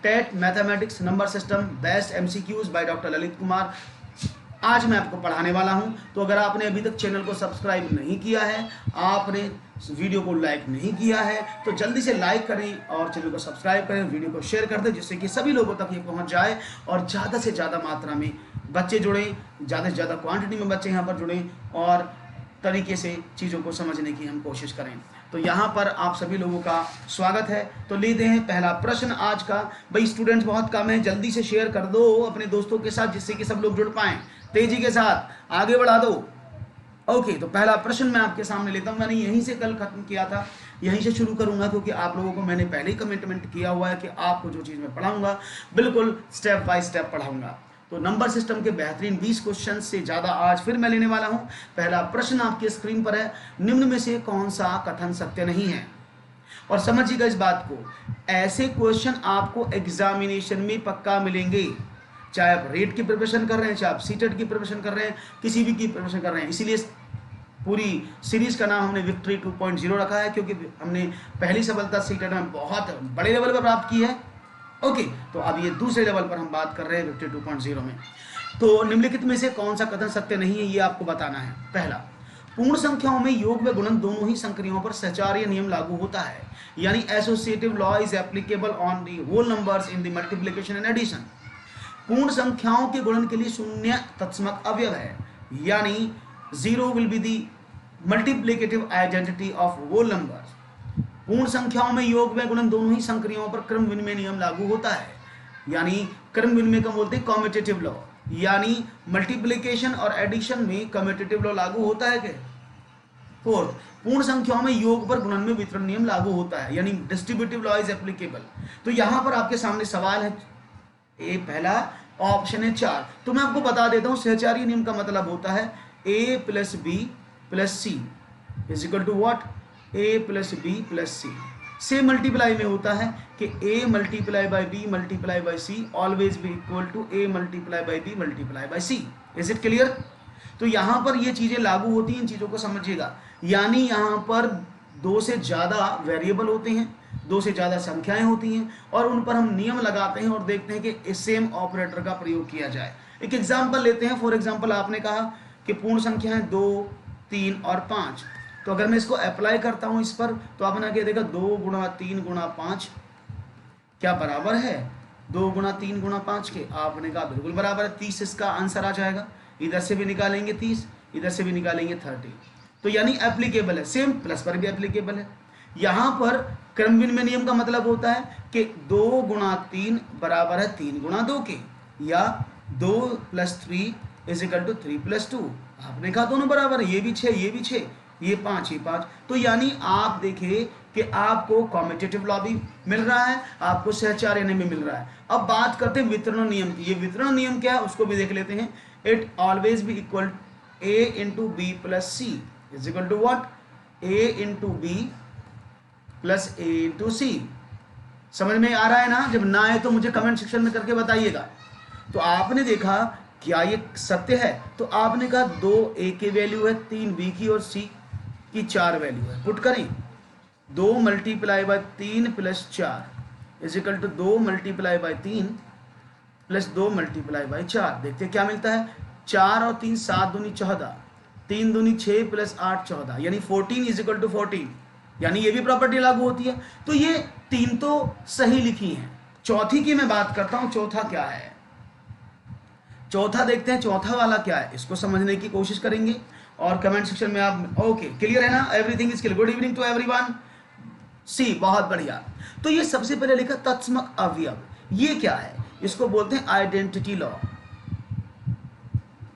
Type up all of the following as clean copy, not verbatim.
TET mathematics number system best MCQs by doctor Lalit Kumar आज मैं आपको पढ़ाने वाला हूं। तो अगर आपने अभी तक चैनल को सब्सक्राइब नहीं किया है, आपने वीडियो को लाइक नहीं किया है, तो जल्दी से लाइक करें और चैनल को सब्सक्राइब करें, वीडियो को शेयर कर दें, जिससे कि सभी लोगों तक ये पहुंच जाए और ज़्यादा से ज़्यादा मात्रा में बच्चे जुड़ें, ज़्यादा से ज़्यादा क्वांटिटी में बच्चे यहाँ पर जुड़ें और तरीके से चीज़ों को समझने की हम कोशिश करें। तो यहाँ पर आप सभी लोगों का स्वागत है। तो लेते हैं पहला प्रश्न आज का। भाई स्टूडेंट्स बहुत कम है, जल्दी से शेयर कर दो अपने दोस्तों के साथ, जिससे कि सब लोग जुड़ पाएं। तेजी के साथ आगे बढ़ा दो। ओके, तो पहला प्रश्न मैं आपके सामने लेता हूँ। मैंने यहीं से कल खत्म किया था, यहीं से शुरू करूंगा, क्योंकि आप लोगों को मैंने पहले ही कमिटमेंट किया हुआ है कि आपको जो चीज़ मैं पढ़ाऊंगा बिल्कुल स्टेप बाय स्टेप पढ़ाऊंगा। तो नंबर सिस्टम के बेहतरीन 20 क्वेश्चन से ज़्यादा आज फिर मैं लेने वाला हूं। पहला प्रश्न आपके स्क्रीन पर है, निम्न में से कौन सा कथन सत्य नहीं है? और समझिएगा इस बात को, ऐसे क्वेश्चन आपको एग्जामिनेशन में पक्का मिलेंगे, चाहे आप रेट की प्रिपरेशन कर रहे हैं, चाहे आप सीटेट की प्रिपरेशन कर रहे हैं, किसी भी की प्रिपरेशन कर रहे हैं। इसीलिए पूरी सीरीज का नाम हमने विक्ट्री 2.0 रखा है, क्योंकि हमने पहली सफलता सीटेट में बहुत बड़े लेवल पर प्राप्त की है। ओके, तो अब ये दूसरे लेवल पर हम बात कर रहे हैं विक्ट्री 2.0 में। तो निम्नलिखित में से कौन सा कथन सत्य नहीं है, ये आपको बताना है। पहला, पूर्ण संख्याओं में योग व गुणन दोनों ही संक्रियाओं पर सहचार्य नियम लागू होता है, यानी associative law is applicable on the whole numbers in the multiplication and addition. पूर्ण संख्याओं के गुणन के लिए शून्य तत्समक अवयव है, यानी 0 will be the multiplicative identity of whole numbers. पूर्ण संख्याओं में योग व गुणन दोनों ही संक्रियाओं पर क्रम विनिमय नियम लागू होता है, यानी क्रम विनिमय का बोलते हैं कम्यूटेटिव लॉ, यानी मल्टीप्लिकेशन और एडिशन में कम्यूटेटिव लॉ लागू होता है क्या? फोर्थ, पूर्ण संख्याओं में योग पर गुणन में वितरण नियम लागू होता है, यानी डिस्ट्रीब्यूटिव लॉ इज एप्लीकेबल। तो यहां पर आपके सामने सवाल है, ए पहला ऑप्शन है 4। तो मैं आपको बता देता हूं, सहचार्य नियम का मतलब होता है a plus B plus C is equal to what? a plus B plus C. से मल्टीप्लाई में होता है कि a multiply by B multiply by C always be equal to a multiply by B multiply by C. Is it clear? तो यहां पर ये चीजें लागू होती हैं, इन चीजों को समझिएगा। यानी यहां पर 2 से ज्यादा वेरिएबल होते हैं, 2 से ज्यादा संख्याएं होती हैं, और उन पर हम नियम लगाते हैं और देखते हैं कि इस सेम ऑपरेटर का प्रयोग किया जाए। एक एग्जाम्पल लेते हैं। फॉर एग्जाम्पल, आपने कहा कि पूर्ण संख्या है 2, 3 और 5। तो अगर मैं इसको अप्लाई करता हूं इस पर, तो आपने क्या देखा, 2 गुणा 3 गुणा 5 क्या बराबर है 2 गुणा 3 गुणा 5 के? आपने कहा बिल्कुल बराबर है, 30 इसका आंसर आ जाएगा। इधर से भी निकालेंगे 30, इधर से भी निकालेंगे 30। तो यानी एप्लीकेबल है, सेम प्लस पर भी एप्लीकेबल है। यहां पर क्रम विनिमय नियम का मतलब होता है कि 2 गुणा 3 बराबर है 3 गुणा 2 के, या 2 plus 3 is equal to 3 plus 2। आपने कहा दोनों बराबर है, ये भी 6 ये भी 6, ये 5 ये 5। तो यानी आप देखिए कि आपको कम्यूटेटिव लॉ भी मिल रहा है, आपको सहचार्य नियम भी मिल रहा है। अब बात करते हैं वितरण नियम की। ये वितरण नियम क्या है उसको भी देख लेते हैं। It always be equal a into B plus C is equal to what? a into B plus a into C. समझ में आ रहा है ना? जब ना आए तो मुझे कमेंट सेक्शन में करके बताइएगा। तो आपने देखा क्या ये सत्य है? तो आपने कहा 2 a की वैल्यू है, 3 b की और c की 4 वैल्यू है। पुट करें 2 multiply by 3 plus 4 is equal to 2 multiply by 3 plus 2 multiply by 4। देखते क्या मिलता है? 4 और 3 7 दूनी 14, 3 दूनी 6 प्लस 8 14, यानी 14 इज इक्वल टू 14। यानी ये भी प्रॉपर्टी लागू होती है। तो ये 3 तो सही लिखी हैं। चौथी की मैं बात करता हूं, चौथा क्या है? चौथा देखते हैं, चौथा वाला क्या है, इसको समझने की कोशिश करेंगे और कमेंट सेक्शन में आप ओके क्लियर है ना? Everything is clear. Good evening to everyone. See, बहुत बढ़िया। तो ये सबसे पहले लिखा तत्समक अवयव, ये क्या है? इसको बोलते हैं आइडेंटिटी लॉ।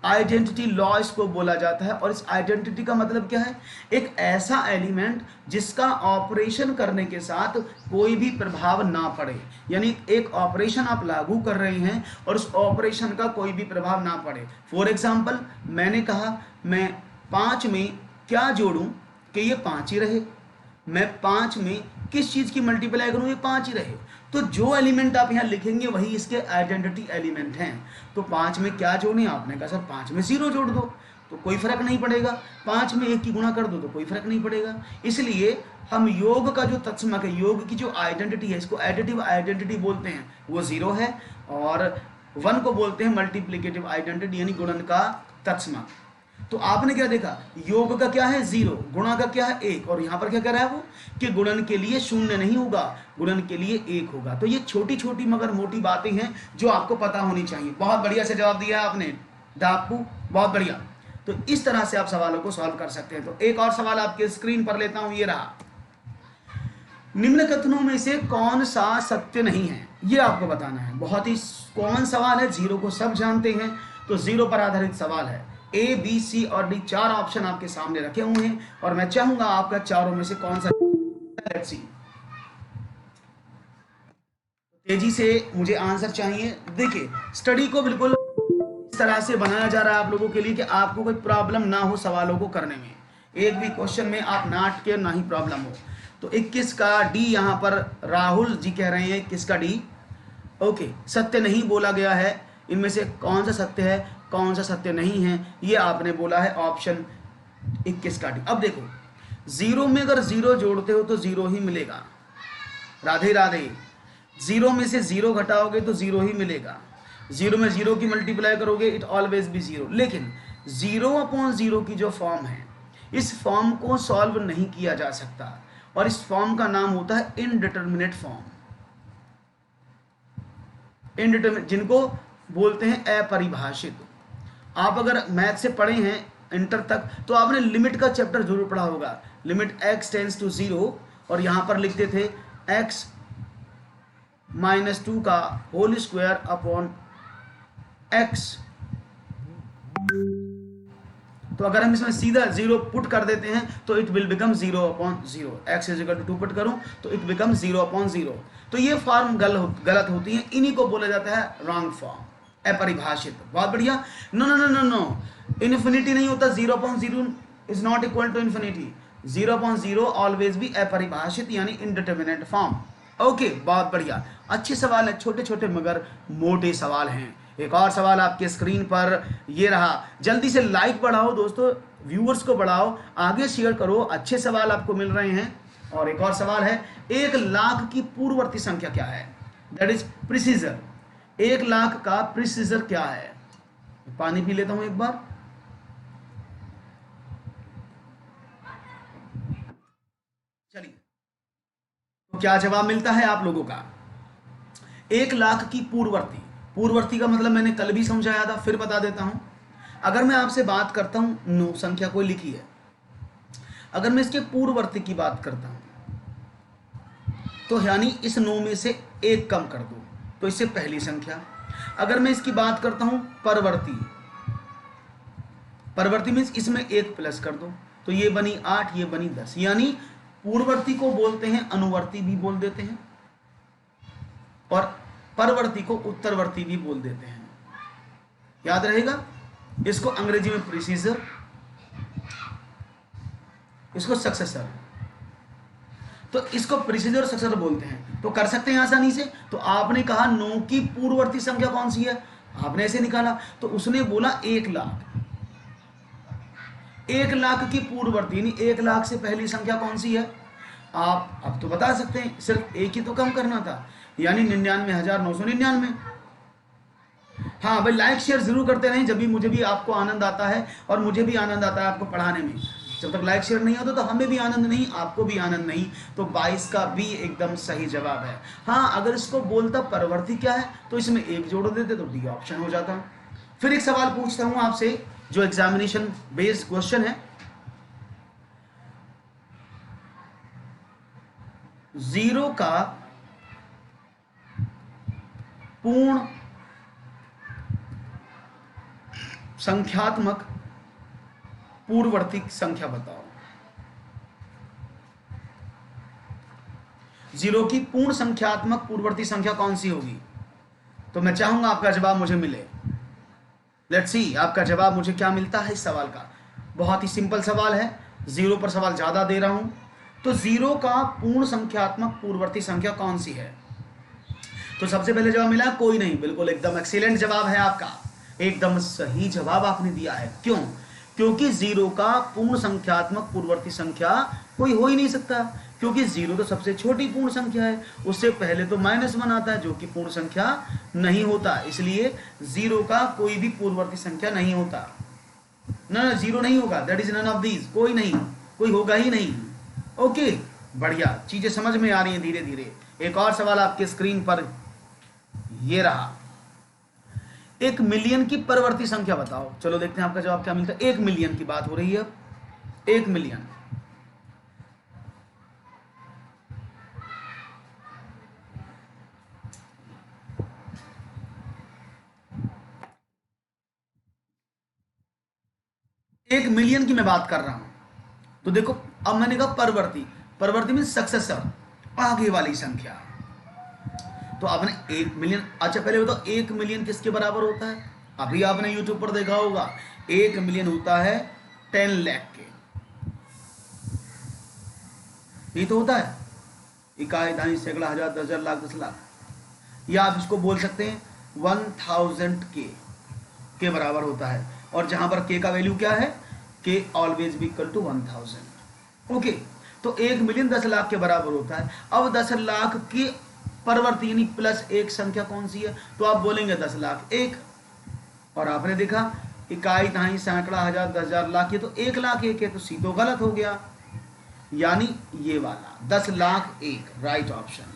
आइडेंटिटी लॉ इसको बोला जाता है। और इस आइडेंटिटी का मतलब क्या है? एक ऐसा एलिमेंट जिसका ऑपरेशन करने के साथ कोई भी प्रभाव ना पड़े, यानी एक ऑपरेशन आप लागू कर रहे हैं और उस ऑपरेशन का कोई भी प्रभाव ना पड़े। फॉर एग्जाम्पल, मैंने कहा मैं 5 में क्या जोड़ूं कि ये 5 ही रहे। मैं 5 में किस चीज की मल्टीप्लाई करूं, ये 5 ही रहे। तो जो एलिमेंट आप यहाँ लिखेंगे वही इसके आइडेंटिटी एलिमेंट हैं। तो 5 में क्या जोड़े, आपने कहा सर 5 में 0 जोड़ दो तो कोई फर्क नहीं पड़ेगा, 5 में 1 की गुणा कर दो तो कोई फर्क नहीं पड़ेगा। इसलिए हम योग का जो तत्समक है, योग की जो आइडेंटिटी है, इसको एडिटिव आइडेंटिटी बोलते हैं, वो 0 है। और 1 को बोलते हैं मल्टीप्लिकेटिव आइडेंटिटी, यानी गुणन का तत्समक। तो आपने क्या देखा, योग का क्या है 0, गुणा का क्या है 1, और यहाँ पर क्या कह रहा है वो कि गुणन के लिए 0 नहीं होगा, गुणन के लिए 1 होगा। तो ये छोटी छोटी मगर मोटी बातें हैं जो आपको पता होनी चाहिए। बहुत बढ़िया से जवाब दिया आपने डाकू, बहुत बढ़िया। तो इस तरह से आप सवालों को सॉल्व कर सकते हैं। तो एक और सवाल आपके स्क्रीन पर लेता हूं, ये रहा। निम्न कथनों में से कौन सा सत्य नहीं है, ये आपको बताना है। बहुत ही कॉमन सवाल है, 0 को सब जानते हैं, तो 0 पर आधारित सवाल है। A, B, C और D 4 ऑप्शन आपके सामने रखे हुए हैं और मैं चाहूंगा आपका चारों में से कौन सा। लेट्स सी, तेजी से मुझे आंसर चाहिए। देखिए, स्टडी को बिल्कुल इस तरह से बनाया जा रहा है आप लोगों के लिए कि आपको कोई प्रॉब्लम ना हो सवालों को करने में, एक भी क्वेश्चन में आप ना अटके, ना ही प्रॉब्लम हो। तो 21 का डी यहाँ पर राहुल जी कह रहे हैं 21 का डी। ओके, सत्य नहीं बोला गया है, इनमें से कौन सा सत्य है, कौन सा सत्य नहीं है, ये आपने बोला है ऑप्शन 21 का डी। अब देखो, 0 में अगर 0 जोड़ते हो तो 0 ही मिलेगा, राधे राधे। 0 में से 0 घटाओगे तो 0 ही मिलेगा, 0 में 0 की मल्टीप्लाई करोगे इट ऑलवेज बी 0। लेकिन 0/0 की जो फॉर्म है, इस फॉर्म को सॉल्व नहीं किया जा सकता और इस फॉर्म का नाम होता है इनडिटर्मिनेट फॉर्म। इनडिटर्मिनेट जिनको बोलते हैं अपरिभाषित। आप अगर मैथ से पढ़े हैं इंटर तक तो आपने लिमिट का चैप्टर जरूर पढ़ा होगा। लिमिट x टेंड्स टू 0 और यहां पर लिखते थे x -2 का होल स्क्वायर अपॉन x। तो अगर हम इसमें सीधा 0 पुट कर देते हैं तो it will become 0/0। x = 2 put करूं तो इट बिकम 0/0। तो ये फॉर्म गलत होती है, इन्हीं को बोला जाता है रॉन्ग फॉर्म, अपरिभाषित। बहुत बढ़िया। No no no no no, infinity नहीं होता, 0/0 is not equal to infinity. 0/0 always भी अपरिभाषित यानी इनडिटर्मिनेट फॉर्म। ओके, बहुत बढ़िया, अच्छे सवाल है, छोटे छोटे मगर मोटे सवाल हैं। एक और सवाल आपके स्क्रीन पर ये रहा। जल्दी से लाइक बढ़ाओ दोस्तों, व्यूअर्स को बढ़ाओ, आगे शेयर करो, अच्छे सवाल आपको मिल रहे हैं। और एक और सवाल है, 1 लाख की पूर्ववर्ती संख्या क्या है, दैट इज प्रिसीजर। 1 लाख का प्रिसीजर क्या है। पानी पी लेता हूं एक बार। चलिए, तो क्या जवाब मिलता है आप लोगों का। 1 लाख की पूर्ववर्ती, पूर्ववर्ती का मतलब मैंने कल भी समझाया था, फिर बता देता हूं। अगर मैं आपसे बात करता हूं 9 संख्या कोई लिखी है, अगर मैं इसके पूर्ववर्ती की बात करता हूं तो यानी इस 9 में से 1 कम कर दो तो इससे पहली संख्या। अगर मैं इसकी बात करता हूं परवर्ती, परवर्ती मीन्स इसमें 1 प्लस कर दो तो ये बनी 8, ये बनी 10। यानी पूर्ववर्ती को बोलते हैं अनुवर्ती भी बोल देते हैं और परवर्ती को उत्तरवर्ती भी बोल देते हैं, याद रहेगा। इसको अंग्रेजी में प्रीसीजर, इसको सक्सेसर, तो इसको प्रीसीजर और सक्सेसर बोलते हैं। तो कर सकते हैं आसानी से। तो आपने कहा 9 की पूर्ववर्ती संख्या कौन सी है, आपने ऐसे निकाला, तो उसने बोला 1 लाख। 1 लाख की पूर्ववर्ती यानी 1 लाख से पहली संख्या कौन सी है, आप अब तो बता सकते हैं, सिर्फ एक ही तो कम करना था, यानी 99,999। हाँ भाई, लाइक शेयर जरूर करते रहें, जब भी मुझे भी आपको आनंद आता है और मुझे भी आनंद आता है आपको पढ़ाने में। जब तक लाइक शेयर नहीं होता तो हमें भी आनंद नहीं, आपको भी आनंद नहीं। तो 22 का बी एकदम सही जवाब है। हाँ, अगर इसको बोलता परवर्ती क्या है तो इसमें 1 जोड़ देते तो डी ऑप्शन हो जाता। फिर एक सवाल पूछता हूं आपसे जो एग्जामिनेशन बेस्ड क्वेश्चन है। 0 का पूर्ण संख्यात्मक पूर्ववर्ती संख्या बताओ। 0 की पूर्ण संख्यात्मक पूर्ववर्ती संख्या कौन सी होगी। तो मैं चाहूंगा आपका जवाब मुझे मिले। लेट्स सी आपका जवाब मुझे क्या मिलता है इस सवाल का। बहुत ही सिंपल सवाल है, 0 पर सवाल ज्यादा दे रहा हूं। तो 0 का पूर्ण संख्यात्मक पूर्ववर्ती संख्या कौन सी है? तो सबसे पहले जवाब मिला कोई नहीं। बिल्कुल एकदम एक्सीलेंट जवाब है आपका, एकदम सही जवाब आपने दिया है। क्यों? क्योंकि 0 का पूर्ण संख्यात्मक पूर्ववर्ती संख्या कोई हो ही नहीं सकता, क्योंकि 0 तो सबसे छोटी पूर्ण संख्या है, उससे पहले तो -1 आता है जो कि पूर्ण संख्या नहीं होता, इसलिए 0 का कोई भी पूर्ववर्ती संख्या नहीं होता। ना 0 नहीं होगा, that is none of these, कोई नहीं, कोई होगा ही नहीं। ओके, बढ़िया, चीजें समझ में आ रही हैं धीरे धीरे। एक और सवाल आपके स्क्रीन पर ये रहा, 1 मिलियन की परवर्ती संख्या बताओ। चलो देखते हैं आपका जवाब क्या मिलता है। 1 मिलियन की बात हो रही है, 1 मिलियन। एक मिलियन की मैं बात कर रहा हूं, तो देखो अब मैंने कहा परवर्ती, परवर्ती मीन सक्सेसर, आगे वाली संख्या। तो आपने 1 मिलियन, अच्छा पहले बताओ 1 मिलियन किसके बराबर होता है? अभी आपने यूट्यूब पर देखा होगा, 1 मिलियन होता है 10 लाख के, ये तो होता है इकाई, दाई, सैकड़ा, हजार, 10,000, लाख, 10 लाख। या आप इसको बोल सकते हैं 1000 के बराबर होता है, और जहां पर के का वैल्यू क्या है, के ऑलवेज भी इक्वल टू 1000। ओके, तो 1 मिलियन 10 लाख के बराबर होता है। अब 10 लाख की परवर्ती यानी प्लस एक संख्या कौन सी है? तो आप बोलेंगे 10 लाख 1, और आपने देखा इकाई, दहाई, सैकड़ा, हजार, 10,000, लाख, ये तो 1 लाख 1 है, तो सी तो गलत हो गया, यानी ये वाला 10 लाख 1 राइट ऑप्शन।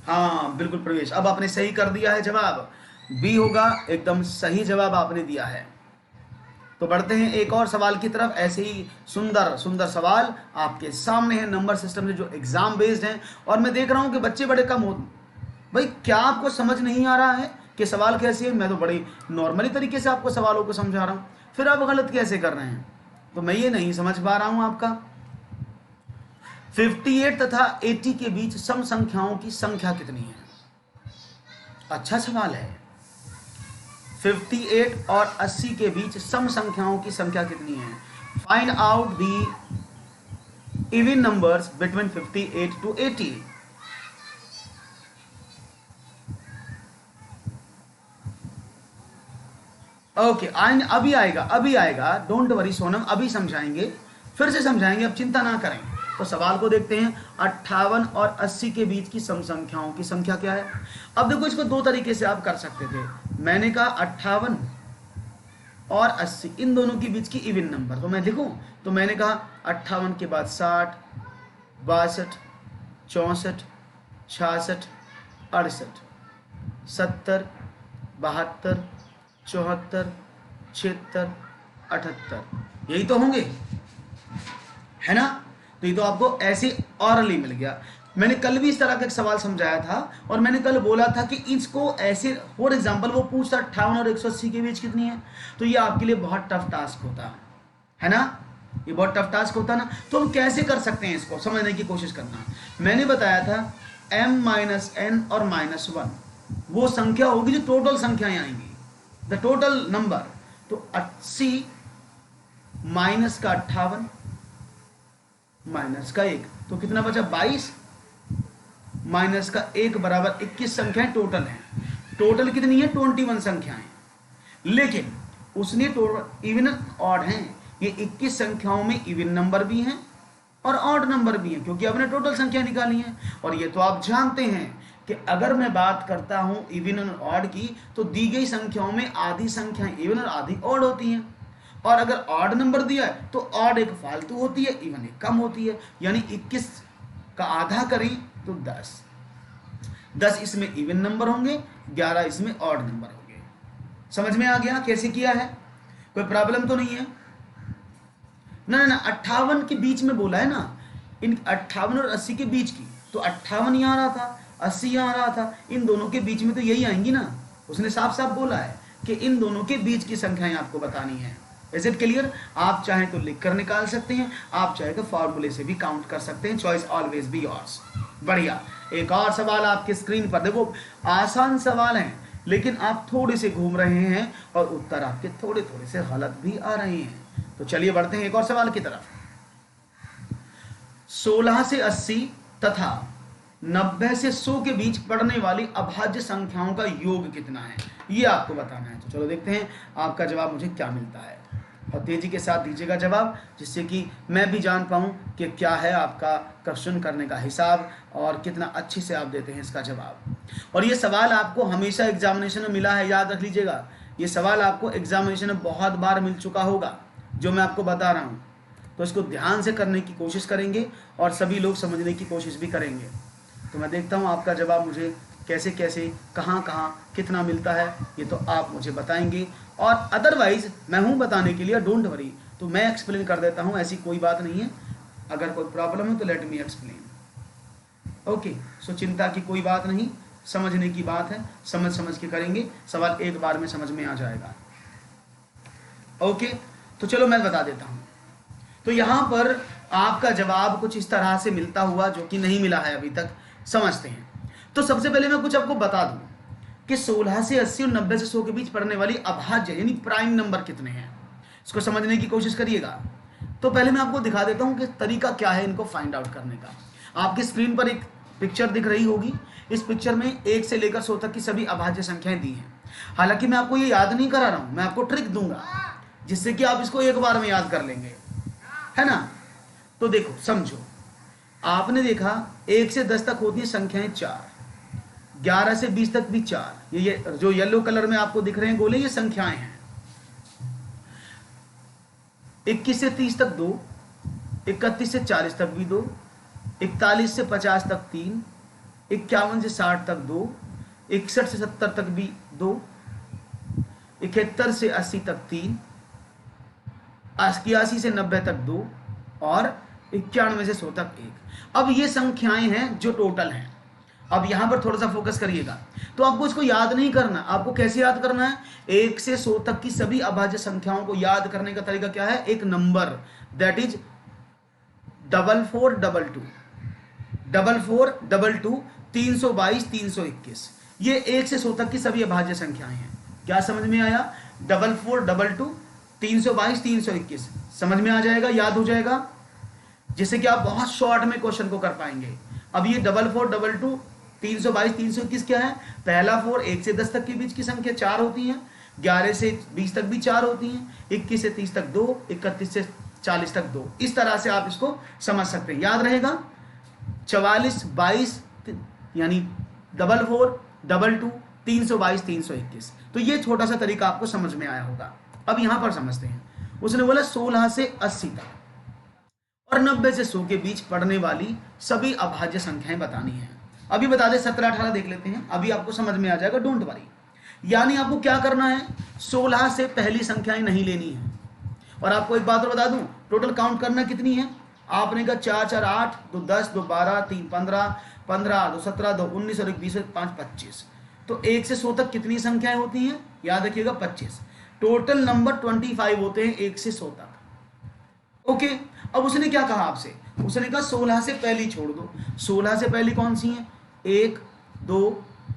हाँ बिल्कुल प्रवेश, अब आपने सही कर दिया है, जवाब बी होगा, एकदम सही जवाब आपने दिया है। तो बढ़ते हैं एक और सवाल की तरफ। ऐसे ही सुंदर सुंदर सवाल आपके सामने हैं नंबर सिस्टम से जो एग्जाम बेस्ड हैं, और मैं देख रहा हूं कि बच्चे बड़े कम हो। भाई क्या आपको समझ नहीं आ रहा है कि सवाल कैसे है? मैं तो बड़ी नॉर्मली तरीके से आपको सवालों को समझा रहा हूं, फिर आप गलत कैसे कर रहे हैं? तो मैं ये नहीं समझ पा रहा हूं आपका। 58 तथा 80 के बीच सम संख्याओं की संख्या कितनी है? अच्छा सवाल है। 58 और 80 के बीच सम संख्याओं की संख्या कितनी है? Find out the even numbers between 58 to 80। Okay, अभी आएगा, अभी आएगा, डोंट वरी सोनम, अभी समझाएंगे, फिर से समझाएंगे, अब चिंता ना करें। तो सवाल को देखते हैं, 58 और 80 के बीच की सम संख्याओं की संख्या क्या है? अब देखो इसको दो तरीके से आप कर सकते थे। मैंने कहा 58 और 80 इन दोनों के बीच की इवन नंबर, तो मैं लिखूं, तो मैंने कहा 58 के बाद 60, 62, 64, 66, 68, 70, 72, 74, 76, 78, यही तो होंगे, है ना? तो ये तो आपको ऐसे ऑरली मिल गया। मैंने कल भी इस तरह का एक सवाल समझाया था, और मैंने कल बोला था कि इसको ऐसे, फॉर एग्जांपल वो पूछता 58 और 180 के बीच कितनी है, तो ये आपके लिए बहुत टफ टास्क होता है ना? ये बहुत टफ टास्क होता ना। तो हम कैसे कर सकते हैं इसको समझने की कोशिश करना। मैंने बताया था m-n और -1 वो संख्या होगी जो टोटल संख्याएं आएंगी, द टोटल नंबर। तो 80 माइनस का 58 माइनस का 1, तो कितना बचा? 22 माइनस का 1 बराबर 21 संख्याएं टोटल हैं। टोटल कितनी है? 21 संख्याएं। लेकिन उसने टोटल इवन ऑड हैं, ये 21 संख्याओं में इवन नंबर भी हैं और ऑड नंबर भी हैं, क्योंकि आपने टोटल संख्या निकाली है। और ये तो आप जानते हैं कि अगर मैं बात करता हूं इवन और ऑड की, तो दी गई संख्याओं में आधी संख्याएं इवन और आधी ऑड होती हैं, और अगर ऑड नंबर दिया है तो ऑड एक फालतू होती है, इवन एक कम होती है। यानी 21 का आधा करें तो 10 इसमें इवन नंबर होंगे, 11 इसमें ऑड नंबर होंगे। समझ में आ गया कैसे किया है? कोई प्रॉब्लम तो नहीं है ना? ना 58 के बीच में बोला है ना, इन 58 और 80 के बीच की, तो 58 यहाँ आ रहा था, 80 यहाँ आ रहा था, इन दोनों के बीच में तो यही आएंगी ना। उसने साफ साफ बोला है कि इन दोनों के बीच की संख्याएं आपको बतानी है। Is it clear? आप चाहें तो लिख कर निकाल सकते हैं, आप चाहे तो फॉर्मूले से भी काउंट कर सकते हैं, चॉइस ऑलवेज बी योर्स। बढ़िया, एक और सवाल आपके स्क्रीन पर देखो, आसान सवाल हैं लेकिन आप थोड़े से घूम रहे हैं और उत्तर आपके थोड़े थोड़े से गलत भी आ रहे हैं। तो चलिए बढ़ते हैं एक और सवाल की तरफ। 16 से 80 तथा 90 से 100 के बीच पड़ने वाली अभाज्य संख्याओं का योग कितना है, ये आपको बताना है। तो चलो देखते हैं आपका जवाब मुझे क्या मिलता है, और तेजी के साथ दीजिएगा जवाब, जिससे कि मैं भी जान पाऊं कि क्या है आपका क्वेश्चन करने का हिसाब और कितना अच्छे से आप देते हैं इसका जवाब। और ये सवाल आपको हमेशा एग्जामिनेशन में मिला है, याद रख लीजिएगा। ये सवाल आपको एग्जामिनेशन में बहुत बार मिल चुका होगा जो मैं आपको बता रहा हूँ। तो इसको ध्यान से करने की कोशिश करेंगे और सभी लोग समझने की कोशिश भी करेंगे। तो मैं देखता हूँ आपका जवाब मुझे कैसे कैसे कहाँ कहाँ कितना मिलता है, ये तो आप मुझे बताएंगे। और अदरवाइज मैं हूँ बताने के लिए, डोंट वरी, तो मैं एक्सप्लेन कर देता हूँ, ऐसी कोई बात नहीं है। अगर कोई प्रॉब्लम है तो लेट मी एक्सप्लेन। ओके, सो चिंता की कोई बात नहीं, समझने की बात है, समझ के करेंगे, सवाल एक बार में समझ में आ जाएगा। ओके, तो चलो मैं बता देता हूँ। तो यहाँ पर आपका जवाब कुछ इस तरह से मिलता हुआ जो कि नहीं मिला है अभी तक, समझते हैं। तो सबसे पहले मैं कुछ आपको बता दूं कि 16 से 80 और 90 से 100 के बीच पड़ने वाली अभाज्य यानी प्राइम नंबर कितने हैं, इसको समझने की कोशिश करिएगा। तो पहले मैं आपको दिखा देता हूं कि तरीका क्या है इनको फाइंड आउट करने का। आपकी स्क्रीन पर एक पिक्चर दिख रही होगी, इस पिक्चर में 1 से लेकर 100 तक की सभी अभाज्य संख्याएं दी हैं। हालांकि मैं आपको ये याद नहीं करा रहा हूं, मैं आपको ट्रिक दूंगा जिससे कि आप इसको एक बार में याद कर लेंगे, है ना। तो देखो समझो, आपने देखा 1 से 10 तक होती है संख्याएं 4, 11 से 20 तक भी 4, ये जो येलो कलर में आपको दिख रहे हैं गोले, ये संख्याएं हैं। 21 से 30 तक 2, 31 से 40 तक भी 2, 41 से 50 तक 3, 51 से 60 तक 2, 61 से 70 तक भी 2, 71 से 80 तक 3, 81 से 90 तक 2 और 91 से 100 तक 1। अब ये संख्याएं हैं जो टोटल हैं। अब यहां पर थोड़ा सा फोकस करिएगा। तो आपको इसको याद नहीं करना, आपको कैसे याद करना है, 1 से 100 तक की सभी अभाज्य संख्याओं को याद करने का तरीका क्या है, एक नंबर, दैट इज 4422 4422 322 321। ये 1 से 100 तक की सभी अभाज्य संख्याएं हैं। क्या समझ में आया, 4422 322 321 समझ में आ जाएगा, याद हो जाएगा, जिससे कि आप बहुत शॉर्ट में क्वेश्चन को कर पाएंगे। अब ये 4422 322 321 क्या है, पहला 4 1 से 10 तक के बीच की संख्या 4 होती है, 11 से 20 तक भी 4 होती हैं, 21 से 30 तक 2, 31 से 40 तक 2। इस तरह से आप इसको समझ सकते हैं, याद रहेगा। 44 22 यानी 4422 322 321। तो ये छोटा सा तरीका आपको समझ में आया होगा। अब यहां पर समझते हैं, उसने बोला 16 से 80 तक और 90 से 100 के बीच पड़ने वाली सभी अभाज्य संख्याएं बतानी है। अभी बता दे 17 18 देख लेते हैं, अभी आपको समझ में आ जाएगा, डोंट वरी। यानी आपको क्या करना है, 16 से पहली संख्याएं नहीं लेनी है। और आपको एक बात और बता दूं, टोटल काउंट करना कितनी है, आपने कहा 4 4 8 2 10 2 12 3 15 15 2 17 2 19 और 1 20 5 25। तो 1 से 100 तक कितनी संख्याएं होती हैं, याद रखिएगा 25। टोटल नंबर 25 होते हैं 1 से 100 तक। ओके, अब उसने क्या कहा आपसे, उसने कहा 16 से पहली छोड़ दो। 16 से पहली कौन सी है, 1 2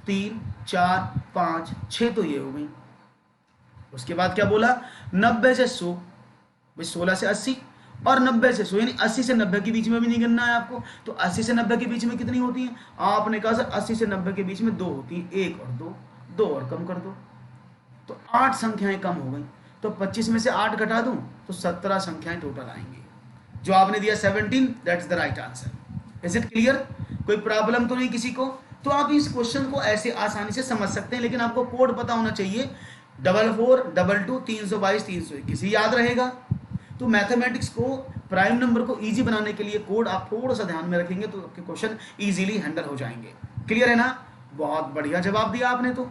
3 4 5 6, तो ये हो गई। उसके बाद क्या बोला, 90 से 100, भाई 16 से 80 और 90 से 100, यानी 80 से 90 के बीच में भी नहीं गिनना है आपको। तो 80 से 90 के बीच में कितनी होती है, आपने कहा सर 80 से 90 के बीच में 2 होती है, 1 और 2, 2 और कम कर दो, तो 8 संख्याएं कम हो गई। तो 25 में से 8 घटा दूं तो 17 संख्याएं टोटल आएंगी। जो आपने दिया 17, that's the right answer. Is it clear, कोई प्रॉब्लम तो नहीं किसी को। तो आप इस क्वेश्चन को ऐसे आसानी से समझ सकते हैं, लेकिन आपको कोड पता होना चाहिए, 4422 322 321, याद रहेगा। तो मैथमेटिक्स को, प्राइम नंबर को इजी बनाने के लिए कोड आप थोड़ा सा ध्यान में रखेंगे तो आपके क्वेश्चन इजीली हैंडल हो जाएंगे। क्लियर है ना, बहुत बढ़िया जवाब दिया आपने, तो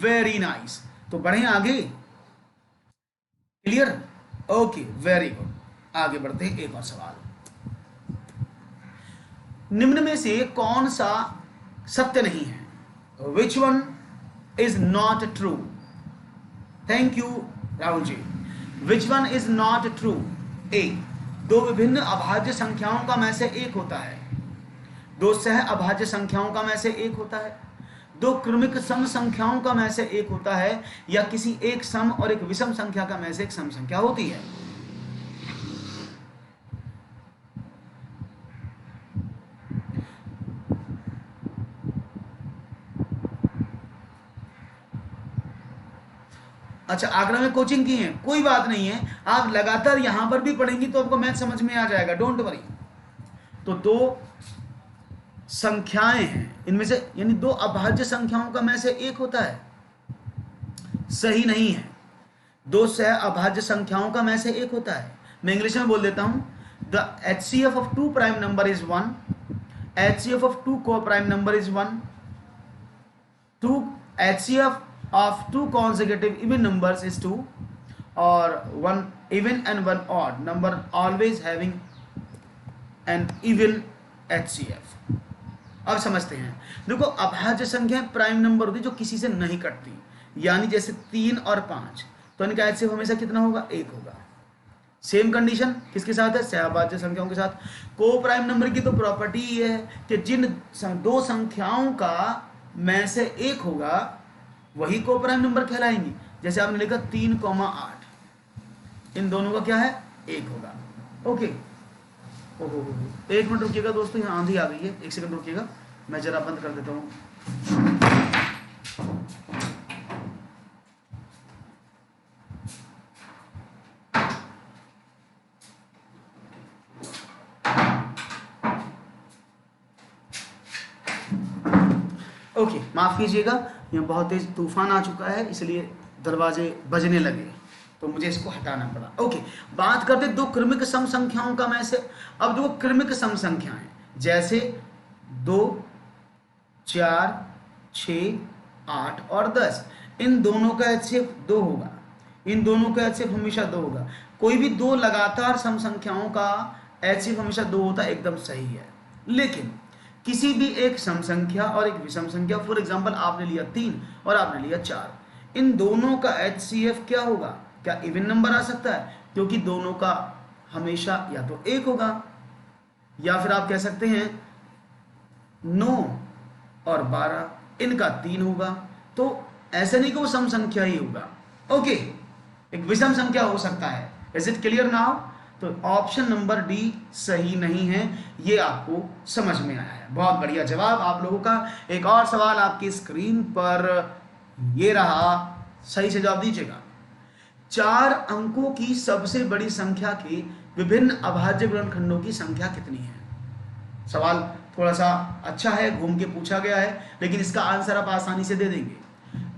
वेरी नाइस। तो बढ़े आगे, क्लियर, ओके वेरी गुड। आगे बढ़ते हैं, एक और सवाल, निम्न में से कौन सा सत्य नहीं है, which one is not true. Thank you Rahul ji. Which one is not true, A, दो विभिन्न अभाज्य संख्याओं का में से एक होता है, दो सह अभाज्य संख्याओं का में से एक होता है, दो क्रमिक सम संख्याओं का में से एक होता है, या किसी एक सम और एक विषम संख्या का में से एक सम संख्या होती है। अच्छा, आगरा में कोचिंग की है, कोई बात नहीं है, आप लगातार यहां पर भी पढ़ेंगी तो आपको मैथ समझ में आ जाएगा, डोंट वरी। तो दो संख्याएं हैं, इनमें से यानी दो अभाज्य संख्याओं का में से एक होता है, सही नहीं है, दो सह अभाज्य संख्याओं का में से एक होता है। मैं इंग्लिश में बोल देता हूं, the HCF of two prime number is 1, HCF of two coprime number is 1, two HCF of two consecutive even numbers is 2, or one even and one odd number always having an even HCF। अब समझते हैं, देखो अभाज्य संख्या prime number होती है जो किसी से नहीं कटती, यानी जैसे 3 और 5, तो इनका HCF हमेशा कितना होगा, 1 होगा। सेम कंडीशन किसके साथ है, सहअभाज्य संख्याओं के साथ। को प्राइम नंबर की तो प्रॉपर्टी ये है कि जिन दो संख्याओं का में से एक होगा वही को प्राइम नंबर कहलाएंगी। जैसे आपने लिखा 3,8, इन दोनों का क्या है, 1 होगा। ओके, ओहो, 1 मिनट रुकिएगा दोस्तों, यहाँ आंधी आ गई है, 1 सेकंड रुकिएगा, मैं जरा बंद कर देता हूँ। ओके, माफ कीजिएगा, यहाँ बहुत तेज तूफान आ चुका है इसलिए दरवाजे बजने लगे, तो मुझे इसको हटाना पड़ा। ओके, बात करते दो क्रमिक सम संख्याओं का में से। अब दो क्रमिक सम संख्याएं जैसे 2, 4, 6, 8 और 10, इन दोनों का HCF 2 होगा, इन दोनों का HCF हमेशा 2 होगा। कोई भी दो लगातार सम संख्याओं का HCF हमेशा 2 होता है, एकदम सही है। लेकिन किसी भी एक सम संख्या और एक विषम संख्या, फॉर एग्जांपल आपने लिया 3 और आपने लिया 4, इन दोनों का HCF क्या होगा, क्या इवन नंबर आ सकता है, क्योंकि दोनों का हमेशा या तो 1 होगा, या फिर आप कह सकते हैं 9 और 12, इनका 3 होगा। तो ऐसे नहीं कि वो सम संख्या ही होगा। ओके, एक विषम संख्या हो सकता है। Is it clear now? तो ऑप्शन नंबर डी सही नहीं है, ये आपको समझ में आया है। बहुत बढ़िया जवाब आप लोगों का। एक और सवाल आपकी स्क्रीन पर ये रहा, सही से जवाब दीजिएगा। 4 अंकों की सबसे बड़ी संख्या के विभिन्न अभाज्य गुणनखंडों की संख्या कितनी है? सवाल थोड़ा सा अच्छा है, घूम के पूछा गया है, लेकिन इसका आंसर आप आसानी से दे देंगे।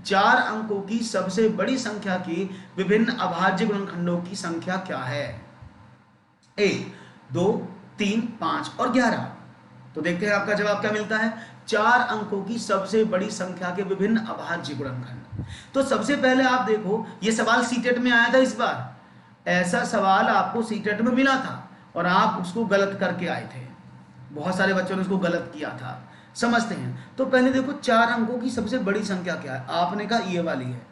4 अंकों की सबसे बड़ी संख्या के विभिन्न अभाज्य गुणनखंडों की संख्या क्या है? 1, 2, 3, 5 और 11। तो देखते हैं आपका जवाब क्या मिलता है। 4 अंकों की सबसे बड़ी संख्या के विभिन्न अभाज्य गुणनखंड। तो सबसे पहले आप देखो, ये सवाल सीटेट में आया था इस बार, ऐसा सवाल आपको सीटेट में मिला था और आप उसको गलत करके आए थे, बहुत सारे बच्चों ने उसको गलत किया था। समझते हैं। तो पहले देखो 4 अंकों की सबसे बड़ी संख्या क्या है, आपने कहा ये वाली है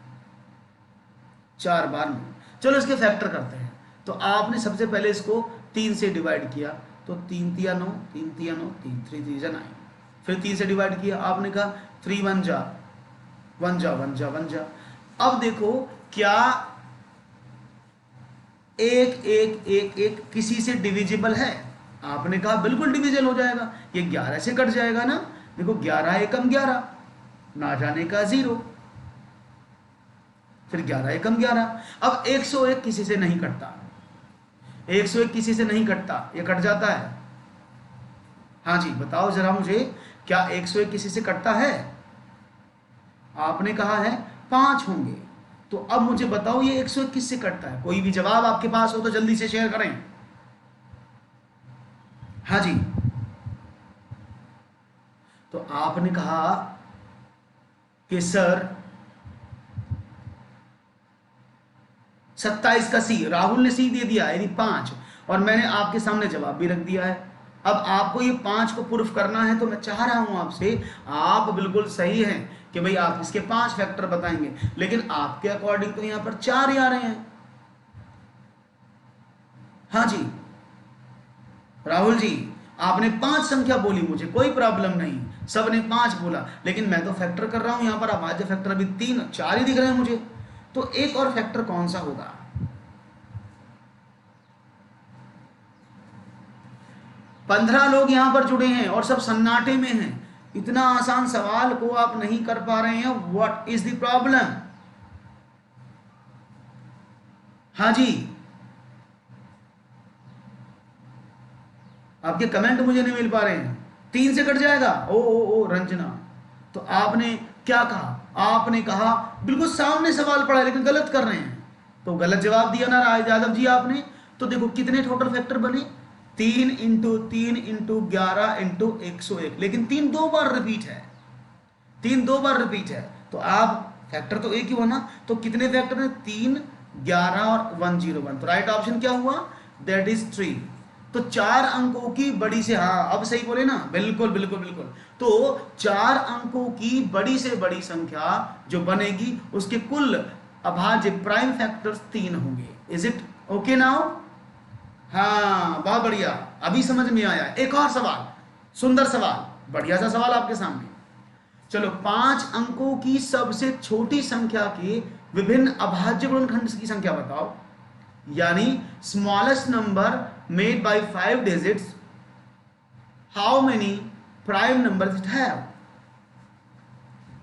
4 बार में। चलो इसके फैक्टर करते हैं। तो आपने सबसे पहले इसको 3 से डिवाइड किया, तो 3 तिया 9, 3 तिया 9, 3 3 3 जा 9। फिर 3 से डिवाइड किया, आपने कहा 3 1 जा 1 जा 1 जा 1 जा। अब देखो क्या 1 1 1 1 किसी से डिविजिबल है? आपने कहा बिल्कुल डिविजिबल हो जाएगा, ये 11 से कट जाएगा ना। देखो 11 एकम 11, ना जाने का 0, फिर 11 एकम 11। अब 101 किसी से नहीं कटता, 101 किसी से नहीं कटता, ये कट जाता है। हाँ जी बताओ जरा मुझे, क्या 101 किसी से कटता है? आपने कहा है 5 होंगे। तो अब मुझे बताओ ये 101 किससे कटता है? कोई भी जवाब आपके पास हो तो जल्दी से शेयर करें। हाँ जी, तो आपने कहा कि सर 27 का सी, राहुल ने सी दे दिया यानी 5, और मैंने आपके सामने जवाब भी रख दिया है। अब आपको ये 5 को प्रूफ करना है, तो मैं चाह रहा हूं आपसे, आप बिल्कुल सही हैं कि भाई आप इसके 5 फैक्टर बताएंगे, लेकिन आपके अकॉर्डिंग तो यहां पर 4 ही आ रहे हैं। हाँ जी राहुल जी, आपने 5 संख्या बोली, मुझे कोई प्रॉब्लम नहीं, सबने 5 बोला, लेकिन मैं तो फैक्टर कर रहा हूं यहां पर। अभाज्य फैक्टर अभी 3 4 ही दिख रहे हैं मुझे, तो एक और फैक्टर कौन सा होगा? 15 लोग यहां पर जुड़े हैं और सब सन्नाटे में हैं। इतना आसान सवाल को आप नहीं कर पा रहे हैं, व्हाट इज द प्रॉब्लम? हाँ जी, आपके कमेंट मुझे नहीं मिल पा रहे हैं। 3 से कट जाएगा। ओ रंजना, तो आपने क्या कहा? आपने कहा बिल्कुल सामने सवाल पड़ा है लेकिन गलत कर रहे हैं, तो गलत जवाब दिया ना यादव जी आपने। तो देखो कितने टोटल फैक्टर बने, 3 इंटू 3 इंटू 11 इंटू 101, लेकिन 3 2 बार रिपीट है, 3 2 बार रिपीट है, तो आप फैक्टर तो एक ही हुआ ना, तो कितने फैक्टर है? 3, 11 और 101, तो राइट ऑप्शन क्या हुआ? That is 3। तो 4 अंकों की बड़ी से, हाँ अब सही बोले ना, बिल्कुल बिल्कुल बिल्कुल। तो 4 अंकों की बड़ी से बड़ी संख्या जो बनेगी उसके कुल अभाज्य प्राइम फैक्टर्स 3 होंगे। Is it okay now? हाँ बहुत बढ़िया, अभी समझ में आया। एक और सवाल, सुंदर सवाल, बढ़िया सा सवाल आपके सामने। चलो, 5 अंकों की सबसे छोटी संख्या के विभिन्न अभाज्य गुणनखंड की संख्या बताओ, यानी smallest number made by 5 digits, how many prime numbers it have.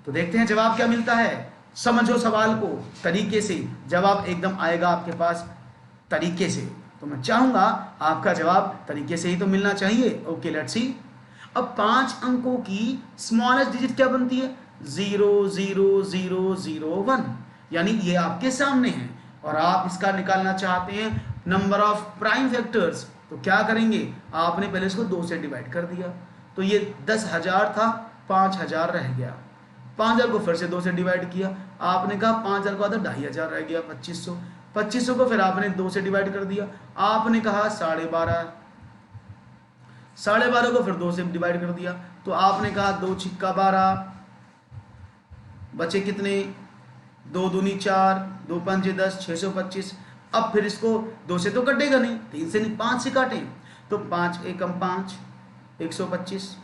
तो देखते हैं जवाब क्या मिलता है। समझो सवाल को तरीके से, जवाब एकदम आएगा आपके पास तरीके से, तो मैं चाहूंगा आपका जवाब तरीके से ही तो मिलना चाहिए। Okay let's see. अब 5 अंकों की स्मॉलेस्ट डिजिट क्या बनती है? 0 0 0 0 1, यानी ये आपके सामने है और आप इसका निकालना चाहते हैं नंबर ऑफ प्राइम फैक्टर्स, तो क्या करेंगे? आपने पहले इसको 2 से डिवाइड कर दिया, तो ये 10,000 था, 5,000 रह गया। 5,000 को फिर से 2 से डिवाइड किया, आपने कहा 5,000 को आधा 2,500 रह गया, 2500। 2500 को फिर आपने 2 से डिवाइड कर दिया, आपने कहा 12.5, 12.5 को फिर 2 से डिवाइड कर दिया, तो आपने कहा 2 छिक्का 12, बचे कितने? 2 दूनी 4, 2 पंजे 10, 625। अब फिर इसको 2 से तो कटेगा नहीं, 3 से नहीं, 5 से काटें, तो 5 एकम 5, 125,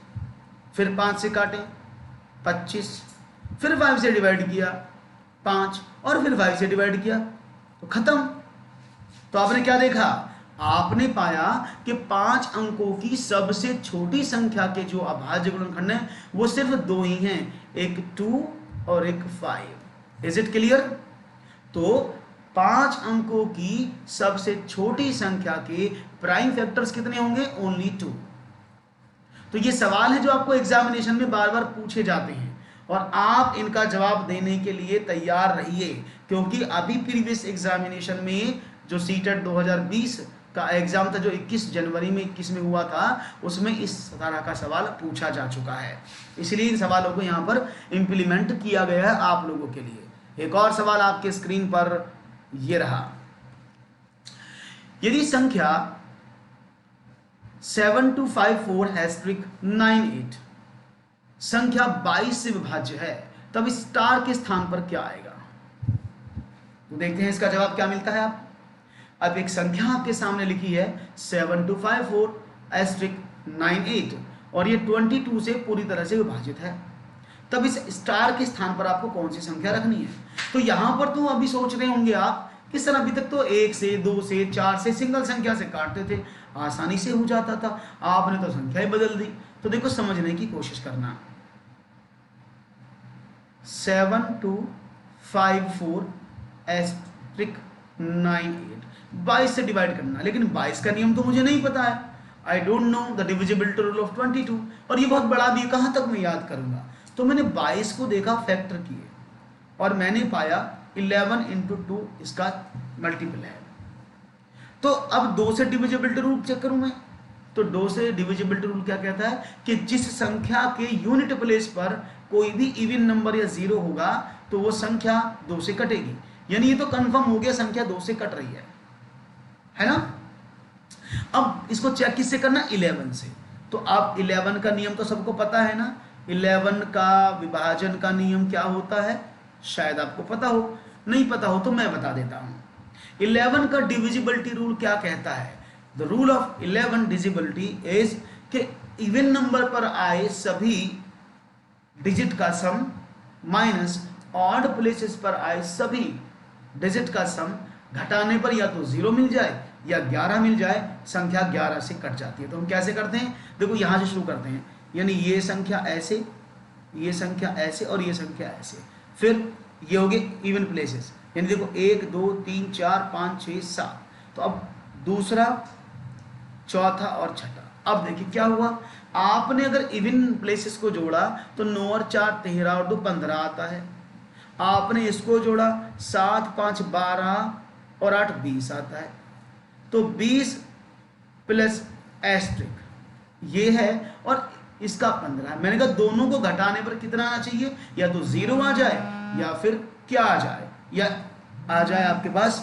फिर 5 से काटें 25, फिर 5 से डिवाइड किया 5, और फिर 5 से डिवाइड किया तो खत्म। तो आपने क्या देखा? आपने पाया कि 5 अंकों की सबसे छोटी संख्या के जो अभाज्य गुणनखंड हैं वो सिर्फ 2 ही हैं, एक 2 और एक 5। Is it clear? तो 5 अंकों की सबसे छोटी संख्या के प्राइम फैक्टर्स कितने होंगे? ओनली 2। तो ये सवाल है जो आपको एग्जामिनेशन में बार बार पूछे जाते हैं और आप इनका जवाब देने के लिए तैयार रहिए, क्योंकि अभी प्रीवियस एग्जामिनेशन में जो सीटेट 2020 का एग्जाम था जो 21 जनवरी में 21 में हुआ था, उसमें इस तरह का सवाल पूछा जा चुका है, इसलिए इन सवालों को यहाँ पर इम्प्लीमेंट किया गया है आप लोगों के लिए। एक और सवाल आपके स्क्रीन पर ये रहा, यदि संख्या 7254*98 संख्या 22 से विभाज्य है, तब स्टार के स्थान पर क्या आएगा? तो देखते हैं इसका जवाब क्या मिलता है। आप अब एक संख्या आपके सामने लिखी है 7254*98 और ये 22 से पूरी तरह से विभाजित है, तब इस स्टार के स्थान पर आपको कौन सी संख्या रखनी है? तो यहां पर तो अभी सोच रहे होंगे आप कि सर अभी तक तो 1 से 2 से 4 से सिंगल संख्या से काटते थे, आसानी से हो जाता था, आपने तो संख्या ही बदल दी। तो देखो समझने की कोशिश करना, 7254*98 22 से डिवाइड करना, लेकिन 22 का नियम तो मुझे नहीं पता है, I don't know the divisibility rule of 22, और ये बहुत बड़ा भी, कहां तक मैं याद करूंगा। तो मैंने 22 को देखा, फैक्टर किए और मैंने पाया 11 × 2 इसका मल्टीपल है। तो अब 2 से डिविजिबिलिटी रूल चेक करूं मैं, तो 2 से डिविजिबिलिटी रूल क्या कहता है कि जिस संख्या के यूनिट प्लेस पर कोई भी इवन नंबर या 0 होगा तो वो संख्या 2 से कटेगी, यानी ये तो कंफर्म हो गया संख्या 2 से कट रही है ना। अब इसको चेक किससे करना? 11 से। तो आप 11 का नियम तो सबको पता है ना, 11 का विभाजन का नियम क्या होता है, शायद आपको पता हो, नहीं पता हो तो मैं बता देता हूं। 11 का डिविजिबिलिटी रूल क्या कहता है? The rule of 11 divisibility is कि इवन नंबर पर आए सभी डिजिट का सम माइनस ऑड प्लेसेस पर आए सभी डिजिट का सम घटाने पर या तो 0 मिल जाए या 11 मिल जाए, संख्या 11 से कट जाती है। तो हम कैसे करते हैं? देखो यहां से शुरू करते हैं, यानी ये संख्या ऐसे, ये संख्या ऐसे और ये संख्या ऐसे, फिर ये हो गए इवन प्लेसेस, यानी देखो 1 2 3 4 5 6 7। तो अब दूसरा, चौथा और छठा। अब देखिए क्या हुआ, आपने अगर इवन प्लेसेस को जोड़ा तो 9 और 4 13 और 2 15 आता है। आपने इसको जोड़ा 7 5 12 और 8 20 आता है। तो 20 प्लस एस्ट्रिक ये है और इसका 15 है। मैंने कहा दोनों को घटाने पर कितना आना चाहिए, या तो 0 आ जाए या फिर क्या आ जाए, या आ जाए आपके पास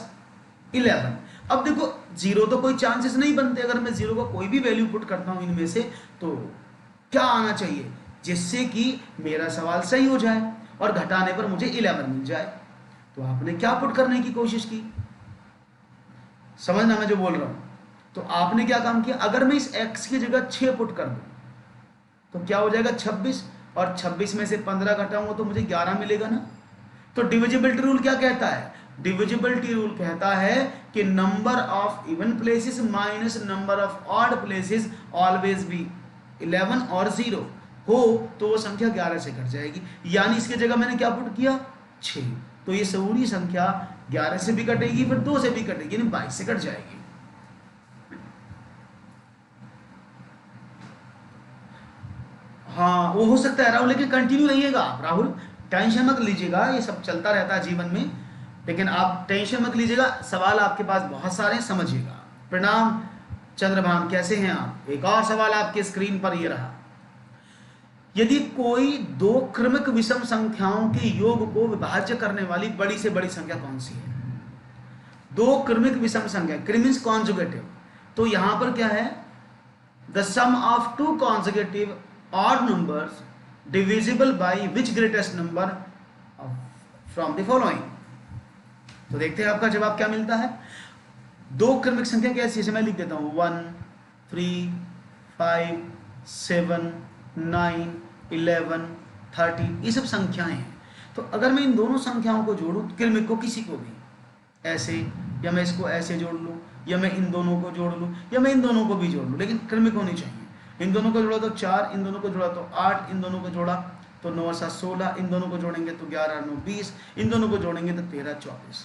11। अब देखो 0 तो कोई चांसेस नहीं बनते। अगर मैं 0 का कोई भी वैल्यू पुट करता हूं इनमें से तो क्या आना चाहिए, जिससे कि मेरा सवाल सही हो जाए और घटाने पर मुझे 11 मिल जाए। तो आपने क्या पुट करने की कोशिश की, समझना मैं जो बोल रहा हूं। तो आपने क्या काम किया, अगर मैं इस x की जगह 6 पुट कर दूं तो क्या हो जाएगा 26, और 26 में से 15 घटाऊंगा तो मुझे 11 मिलेगा ना। तो डिविजिबिलिटी रूल क्या कहता है, डिविजिबिलिटी रूल कहता है कि number of even places minus number of odd places always be 11 और 0 हो तो वो संख्या 11 से कट जाएगी। यानी इसके जगह मैंने क्या पुट किया 6, तो ये पूरी संख्या 11 से भी कटेगी, फिर 2 से भी कटेगी, यानी 22 से कट जाएगी। हाँ वो हो सकता है राहुल, लेकिन कंटिन्यू रहिएगा आप राहुल, टेंशन मत लीजिएगा, ये सब चलता रहता है जीवन में, लेकिन आप टेंशन मत लीजिएगा। सवाल आपके पास बहुत सारे, समझिएगा। प्रणाम चंद्रभान, कैसे हैं आप। एक और सवाल आपके स्क्रीन पर ये रहा, यदि कोई दो क्रमिक विषम संख्याओं के योग को विभाज्य करने वाली बड़ी से बड़ी संख्या कौन सी है। दो क्रमिक विषम संख्या, क्रिमिन्स कॉन्जुगेटिव, तो यहां पर क्या है, the sum of two consecutive odd numbers divisible by which greatest number from the following। तो देखते हैं आपका जवाब क्या मिलता है। दो क्रमिक संख्या कैसी है, मैं लिख देता हूं 1 3 5 7 9 11 13, ये सब संख्याएं हैं। तो अगर मैं इन दोनों संख्याओं को जोड़ूं, क्रमिक को किसी को भी ऐसे, या मैं इसको ऐसे जोड़ लूं, या मैं इन दोनों को जोड़ लूं, या मैं इन दोनों को भी जोड़ लूं, लेकिन क्रमिक होनी चाहिए। इन दोनों को जोड़ा तो 4, इन दोनों को जोड़ा तो 8, इन दोनों को जोड़ा तो 9 और 7 16, इन दोनों को जोड़ेंगे तो 11 और 9 20, इन दोनों को जोड़ेंगे तो 13 24।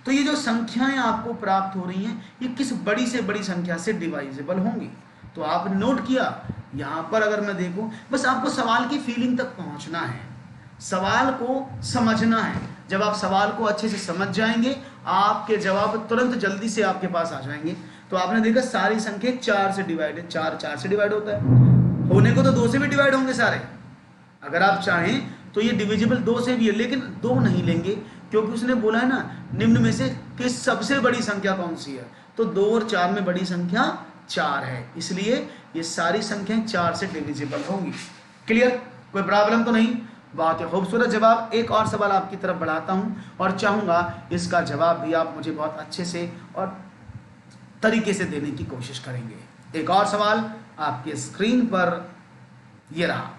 तो ये जो संख्याएं आपको प्राप्त हो रही हैं, ये किस बड़ी से बड़ी संख्या से डिवाइजेबल होंगी। तो आपने नोट किया, यहाँ पर अगर मैं देखूं, बस आपको सवाल की फीलिंग तक पहुंचना है, सवाल को समझना है। जब आप सवाल को अच्छे से समझ जाएंगे, आपके जवाब तुरंत जल्दी से आपके पास आ जाएंगे। तो आपने देखा सारी संख्या 4 से डिवाइड है, 4 से डिवाइड होता है, होने को तो 2 से भी डिवाइड होंगे सारे। अगर आप चाहें तो ये डिविजिबल 2 से भी है, लेकिन 2 नहीं लेंगे, क्योंकि उसने बोला है ना निम्न में से किस सबसे बड़ी संख्या कौन सी है, तो 2 और 4 में बड़ी संख्या 4 है, इसलिए ये सारी संख्याएं 4 से डिविजिबल होंगी। क्लियर, कोई प्रॉब्लम तो नहीं। बहुत ही खूबसूरत जवाब। एक और सवाल आपकी तरफ बढ़ाता हूं और चाहूंगा इसका जवाब भी आप मुझे बहुत अच्छे से और तरीके से देने की कोशिश करेंगे। एक और सवाल आपके स्क्रीन पर ये रहा,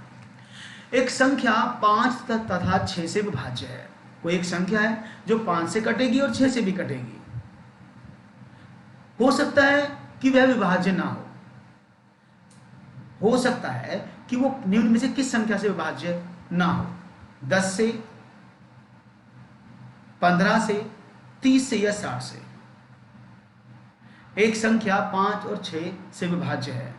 एक संख्या 5 तथा 6 से विभाज्य है। कोई एक संख्या है जो 5 से कटेगी और 6 से भी कटेगी। हो सकता है कि वह विभाज्य ना हो सकता है कि वो निम्न में से किस संख्या से विभाज्य ना हो, 10 से, 15 से, 30 से या 60 से। एक संख्या 5 और 6 से विभाज्य है,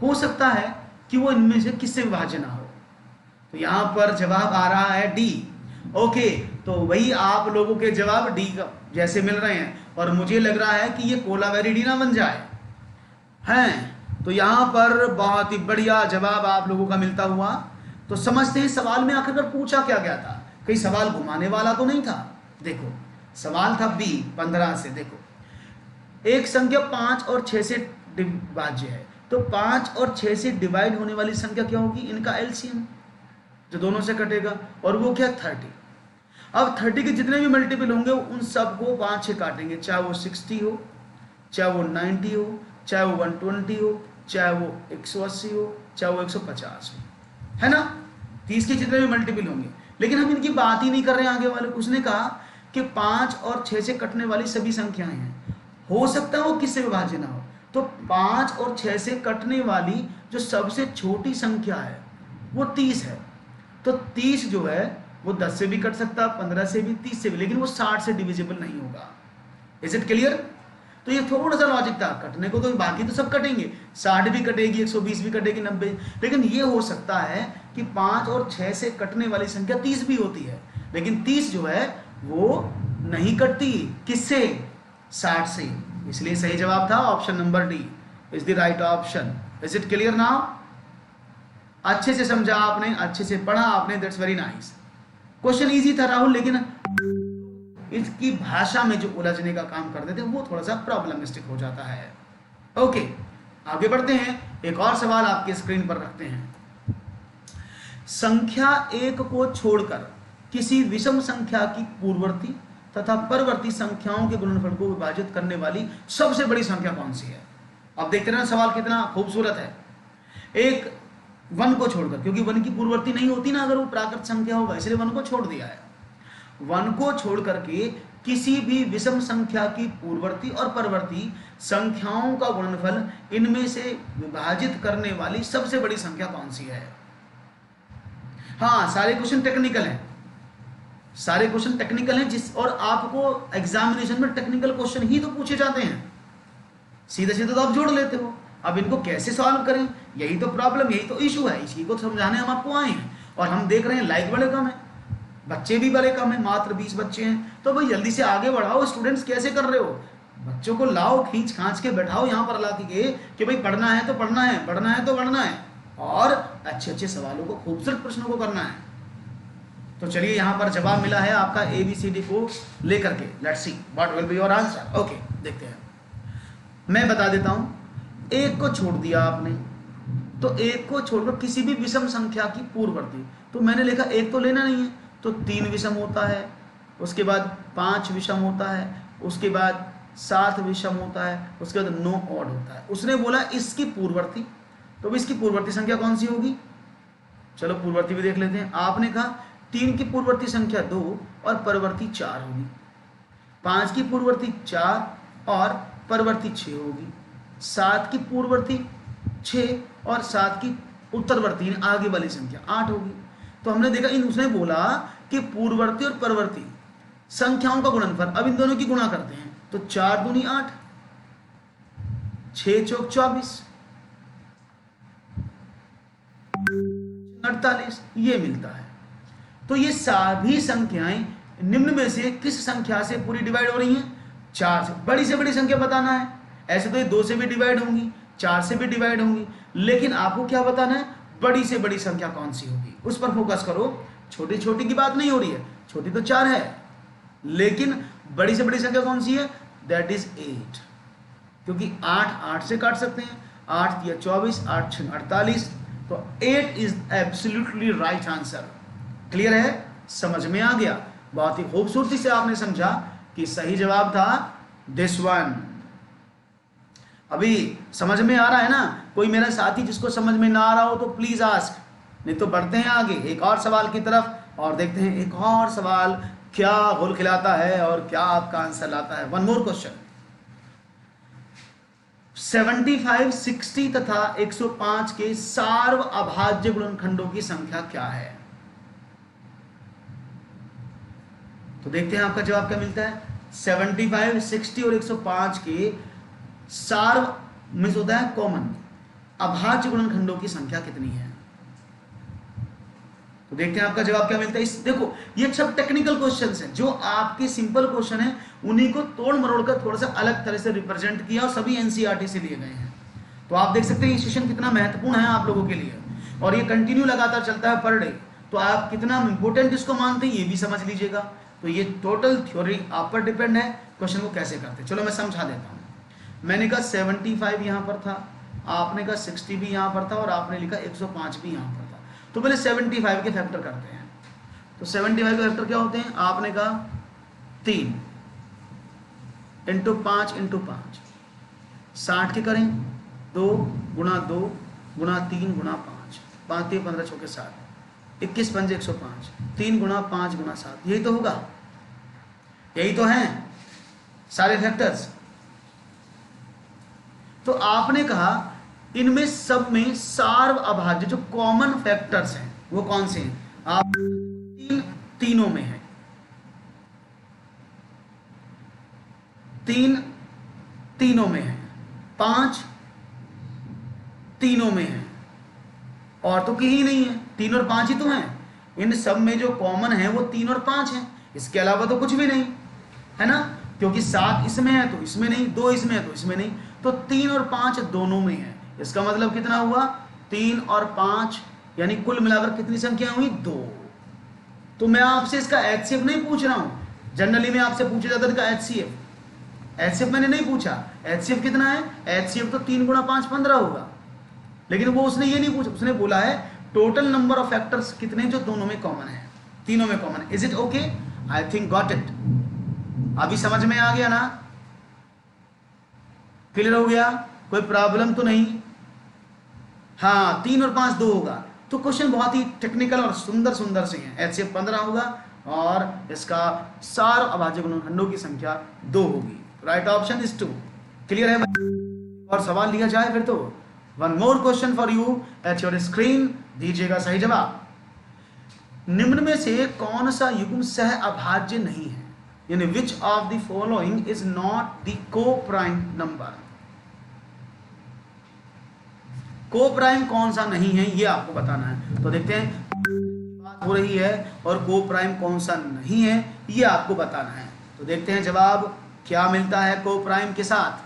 हो सकता है कि वो इनमें से किससे विभाज्य ना हो। तो यहां पर जवाब आ रहा है डी। ओके, तो वही आप लोगों के जवाब डी का जैसे मिल रहे हैं, और मुझे लग रहा है कि ये कोलावेरी डी ना बन जाए हैं। तो यहां पर बहुत ही बढ़िया जवाब आप लोगों का मिलता हुआ। तो समझते हैं सवाल में आखिरकार पूछा क्या गया था, कहीं सवाल घुमाने वाला तो नहीं था। देखो सवाल था बी 15 से। देखो एक संख्या 5 और 6 से विभाज्य है, तो 5 और 6 से डिवाइड होने वाली संख्या क्या होगी, इनका एलसीएम जो दोनों से कटेगा, और वो क्या 30। अब 30 के जितने भी मल्टीपल होंगे उन सबको 5 से काटेंगे, चाहे वो 60 हो, चाहे वो 90 हो, चाहे वो 120 हो, चाहे वो 180 हो, चाहे वो 150 हो, है ना। 30 के जितने भी मल्टीपल होंगे, लेकिन हम इनकी बात ही नहीं कर रहे हैं। आगे वाले उसने कहा कि 5 और 6 से कटने वाली सभी संख्याएं हैं, हो सकता है वो किससे विभाज्य ना हो। तो 5 और 6 से कटने वाली जो सबसे छोटी संख्या है वो 30 है। तो 30 जो है वो 10 से भी कट सकता, 15 से भी, 30 से भी, लेकिन वो 60 से डिविजिबल नहीं होगा। Is it clear? तो ये थोड़ा सा लॉजिक था कटने को, तो बाकी तो सब कटेंगे, 60 भी कटेगी, 120 भी कटेगी, 90, लेकिन ये हो सकता है कि 5 और 6 से कटने वाली संख्या 30 भी होती है, लेकिन 30 जो है वो नहीं कटती, किससे? 60 से। इसलिए सही जवाब था option number D is the right option. Is it clear now? अच्छे से समझा आपने, अच्छे से पढ़ा आपने, that's very nice. Question easy था राहुल, लेकिन इसकी भाषा में जो उलझने का काम करते थे वो थोड़ा सा प्रॉब्लमिस्टिक हो जाता है। ओके, आगे बढ़ते हैं, एक और सवाल आपके स्क्रीन पर रखते हैं। संख्या 1 को छोड़कर किसी विषम संख्या की पूर्ववर्ती तथा परवर्ती संख्याओं के गुणनफल को विभाजित करने वाली सबसे बड़ी संख्या कौन सी है? अब देखते रहना सवाल कितना खूबसूरत है। एक 1 को छोड़कर, क्योंकि 1 की पूर्ववर्ती नहीं होती ना अगर वो प्राकृत संख्या होगा, इसलिए 1 को छोड़ दिया है। 1 को छोड़ करके किसी भी विषम संख्या की पूर्ववर्ती और परवर्ती संख्याओं का गुणनफल इनमें से विभाजित करने वाली सबसे बड़ी संख्या कौन सी है? हाँ, सारे क्वेश्चन टेक्निकल हैं, सारे क्वेश्चन टेक्निकल हैं, जिस और आपको एग्जामिनेशन में टेक्निकल क्वेश्चन ही तो पूछे जाते हैं, सीधे सीधे तो आप जोड़ लेते हो। अब इनको कैसे सॉल्व करें, यही तो प्रॉब्लम, यही तो इशू है, इसी को समझाने हम आपको आए हैं। और हम देख रहे हैं लाइक बड़े कम है, बच्चे भी बड़े कम है, मात्र 20 बच्चे हैं, तो भाई जल्दी से आगे बढ़ाओ। स्टूडेंट्स कैसे कर रहे हो? बच्चों को लाओ, खींच खांच के बैठाओ यहाँ पर ला के कि भाई पढ़ना है तो पढ़ना है, पढ़ना है तो पढ़ना है, और अच्छे अच्छे सवालों को, खूबसूरत प्रश्नों को करना है। तो चलिए यहाँ पर जवाब मिला है आपका ABCD को लेकर के। Let's see what will be your answer. Okay, देखते हैं, मैं बता देता हूं। 1 को छोड़ दिया आपने, तो 1 को छोड़कर किसी भी विषम संख्या की पूर्ववर्ती, तो मैंने लिखा 1 तो लेना नहीं है, तो 3 विषम होता है, उसके बाद 5 विषम होता है, उसके बाद 7 विषम होता है, उसके बाद 9 ऑड होता है। उसने बोला इसकी पूर्ववर्ती, तो इसकी पूर्ववर्ती संख्या कौन सी होगी? चलो पूर्ववर्ती भी देख लेते हैं। आपने कहा 3 की पूर्ववर्ती संख्या 2 और परवर्ती 4 होगी, 5 की पूर्ववर्ती 4 और परवर्ती 6 होगी, 7 की पूर्ववर्ती 6 और 7 की उत्तरवर्ती आगे वाली संख्या 8 होगी। तो हमने देखा उसने बोला कि पूर्ववर्ती और परवर्ती संख्याओं का गुणनफल, अब इन दोनों की गुणा करते हैं, तो 4 दूनी 8, 6 चौक 24, 48, ये मिलता है। तो ये सभी संख्याएं निम्न में से किस संख्या से पूरी डिवाइड हो रही हैं? 4 से। बड़ी से बड़ी संख्या बताना है, ऐसे तो ये 2 से भी डिवाइड होंगी, 4 से भी डिवाइड होंगी, लेकिन आपको क्या बताना है? बड़ी से बड़ी संख्या कौन सी होगी, उस पर फोकस करो। छोटी छोटी की बात नहीं हो रही है, छोटी तो 4 है, लेकिन बड़ी से बड़ी संख्या कौन सी है? दैट इज 8, क्योंकि 8 से काट सकते हैं, 8 या 24, 8 6 48, तो 8 is absolutely right answer. Clear है? समझ में आ गया? बहुत ही खूबसूरती से आपने समझा कि सही जवाब था दिस वन। अभी समझ में आ रहा है ना? कोई मेरा साथी जिसको समझ में ना आ रहा हो तो प्लीज आस्क, नहीं तो बढ़ते हैं आगे एक और सवाल की तरफ और देखते हैं एक और सवाल क्या घोल खिलाता है और क्या आपका आंसर लाता है। One more question. 75, 60 तथा 105 के सार्व अभाज्य गुणनखंडों की संख्या क्या है? तो देखते हैं आपका जवाब क्या मिलता है। 75, 60 और 105 के सार्व में होता है कॉमन, अभाज्य गुणनखंडों की संख्या कितनी है? तो देखते हैं आपका जवाब क्या मिलता है। इस देखो ये सब टेक्निकल क्वेश्चंस हैं, जो आपके सिंपल क्वेश्चन है उन्हीं को तोड़ मरोड़ कर थोड़ा सा अलग तरह से रिप्रेजेंट किया और सभी एनसीईआरटी से लिए गए हैं। तो आप देख सकते हैं ये सेशन कितना महत्वपूर्ण है आप लोगों के लिए, और ये कंटिन्यू लगातार चलता है पर डे। तो आप कितना इंपॉर्टेंट इसको मानते हैं ये भी समझ लीजिएगा। तो ये टोटल थ्योरी आप पर डिपेंड है क्वेश्चन को कैसे करते। चलो मैं समझा देता हूँ। मैंने कहा 75 यहाँ पर था, आपने कहा 60 भी यहाँ पर था और आपने लिखा 105 भी यहाँ पर था। तो पहले 75 के फैक्टर करते हैं। तो 75 के फैक्टर क्या होते हैं? आपने कहा 3 इंटू 5 इंटू 5, 60 के करें 2 गुणा 2 गुणा 3 गुणा 5, 5 3 15 चौके 7, 21 पंजे 105, 3 गुणा 5 गुणा 7, यही तो होगा, यही तो हैं सारे फैक्टर्स। तो आपने कहा इनमें सब में सार्व अभाज्य जो कॉमन फैक्टर्स हैं वो कौन से हैं? आप तीनों में है, 3 तीनों में है, 5 तीनों में है, और तो कहीं नहीं है, 3 और 5 ही तो हैं। इन सब में जो कॉमन है वो 3 और 5 है, इसके अलावा तो कुछ भी नहीं है ना, क्योंकि 7 इसमें है तो इसमें नहीं, 2 इसमें है तो इसमें नहीं, तो 3 और 5 दोनों में है। इसका मतलब कितना हुआ, 3 और 5, यानी कुल मिलाकर कितनी संख्या हुई, 2। तो मैं आपसे इसका एचसीएफ नहीं पूछ रहा हूं, जनरली में आपसे पूछा जाता है इसका एचसीएफ मैंने नहीं पूछा। एचसीएफ कितना है, एचसीएफ तो 3 गुणा 5 15 होगा, लेकिन वो उसने ये नहीं पूछा, उसने बोला है टोटल नंबर ऑफ फैक्टर्स कितने जो दोनों में कॉमन है, तीनों में कॉमन है। Is it okay, I think got it, अभी समझ में आ गया ना, क्लियर हो गया, कोई प्रॉब्लम तो नहीं। हाँ, 3 और 5 2 होगा, तो क्वेश्चन बहुत ही टेक्निकल और सुंदर सुंदर से हैं। एचसीएफ 15 होगा और इसका सार अभाज्य गुणनखंडों की संख्या 2 होगी। Right option is 2। क्लियर है, और सवाल लिया जाए फिर तो। One more question for you at your screen, दीजिएगा सही जवाब। निम्न में से कौन सा युग्म सह अभाज्य नहीं है, यानी which of the following is not the को प्राइम नंबर। को प्राइम कौन सा नहीं है ये आपको बताना है। तो देखते हैं बात हो रही है, और को प्राइम कौन सा नहीं है ये आपको बताना है। तो देखते हैं जवाब क्या मिलता है को प्राइम के साथ।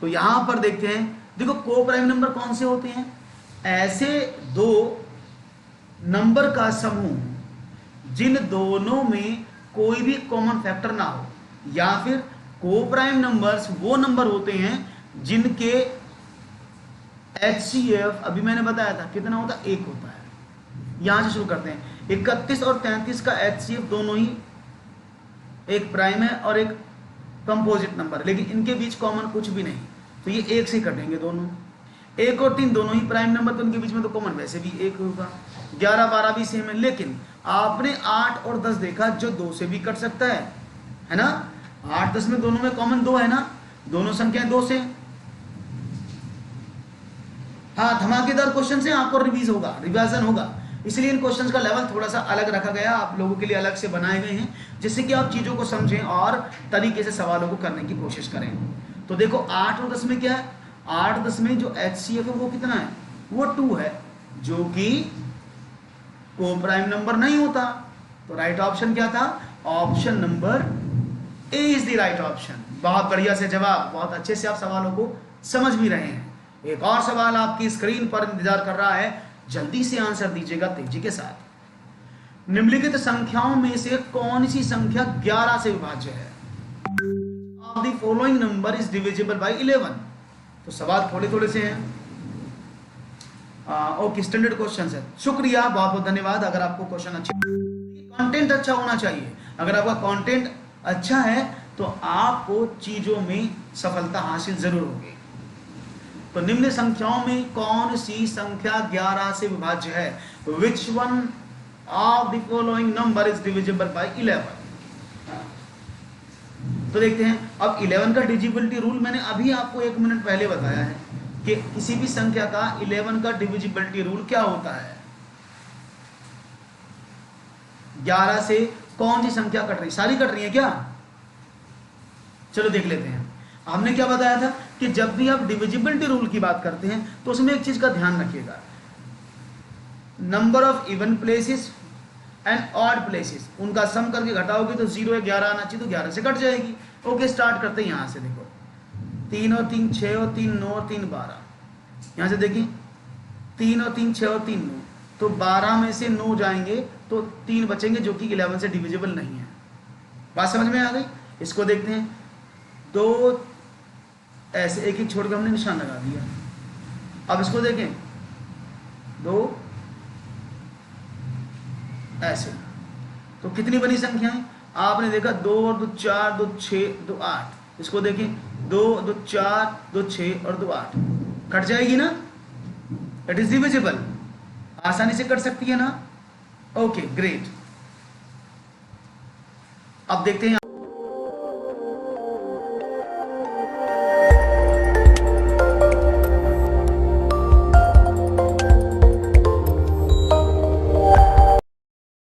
तो यहां पर देखते हैं, देखो को प्राइम नंबर कौन से होते हैं, ऐसे दो नंबर का समूह जिन दोनों में कोई भी कॉमन फैक्टर ना हो, या फिर को प्राइम नंबर्स वो नंबर होते हैं जिनके HCF अभी मैंने बताया था कितना होता है, 1 होता है। यहां से शुरू करते हैं, 31 और 33 का HCF दोनों ही एक प्राइम है और एक कंपोजिट नंबर, लेकिन इनके बीच कॉमन कुछ भी नहीं, तो ये 1 से कटेंगे दोनों। 1 और 3 दोनों ही प्राइम नंबर, तो इनके बीच में तो कॉमन वैसे भी 1 होगा। 11 12 भी सेम है, लेकिन आपने 8 और 10 देखा जो 2 से भी कट सकता है ना। 8 10 में दोनों में कॉमन 2 है ना, दोनों संख्याएं 2 से। हाँ, धमाकेदार क्वेश्चन से आपको रिवीजन होगा, इसलिए इन क्वेश्चंस का लेवल थोड़ा सा अलग रखा गया, आप लोगों के लिए अलग से बनाए गए हैं, जिससे कि आप चीजों को समझें और तरीके से सवालों को करने की कोशिश करें। तो देखो 8 और 10 में क्या है, 8 10 में जो HCF है वो कितना है, वो 2 है, जो कि को प्राइम नंबर नहीं होता। तो राइट ऑप्शन क्या था, option number A is the right option. बहुत बढ़िया से जवाब, बहुत अच्छे से आप सवालों को समझ भी रहे हैं। एक और सवाल आपकी स्क्रीन पर इंतजार कर रहा है, जल्दी से आंसर दीजिएगा तेजी के साथ। निम्नलिखित संख्याओं में से कौन सी संख्या 11 से विभाज्य है, of the following number is divisible by 11। तो सवाल थोड़े थोड़े से हैं, ओके, स्टैंडर्ड क्वेश्चन है। शुक्रिया, बहुत बहुत धन्यवाद। अगर आपको क्वेश्चन अच्छा, कंटेंट अच्छा होना चाहिए, अगर आपका कंटेंट अच्छा है तो आपको चीजों में सफलता हासिल जरूर होगी। तो निम्न संख्याओं में कौन सी संख्या 11 से विभाज्य है, which one of the following number is divisible by 11। तो देखते हैं, अब 11 का डिविजिबिलिटी रूल मैंने अभी आपको 1 मिनट पहले बताया है कि किसी भी संख्या का 11 का डिविजिबिलिटी रूल क्या होता है। 11 से कौन सी संख्या कट रही, सारी कट रही है क्या, चलो देख लेते हैं। हमने क्या बताया था कि जब भी आप डिविजिबिलिटी रूल की बात करते हैं तो उसमें एक चीज का ध्यान रखिएगा, number of even places and odd places, उनका सम करके घटाओगे तो 0 या 11 आना चाहिए, तो 11 से कट जाएगी। ओके, स्टार्ट करते हैं यहां से। देखो 3 और 3 6 और 3 9 और 3 12, यहां से देखिए 3 और 3 6 और 3 9, तो 12 में से 9 जाएंगे तो 3 बचेंगे जो कि 11 से डिविजिबल नहीं है। बात समझ में आ गई। इसको देखते हैं, 2 ऐसे एक एक छोड़ के हमने निशान लगा दिया। अब इसको देखें, 2 ऐसे, तो कितनी बनी संख्याएं आपने देखा, 2 और 2 4, 2 6, 2 8। इसको देखें, 2 2 4, 2 6 और 2 8, कट जाएगी ना, इट इज डिविजिबल, आसानी से कट सकती है ना। Okay, great. अब देखते हैं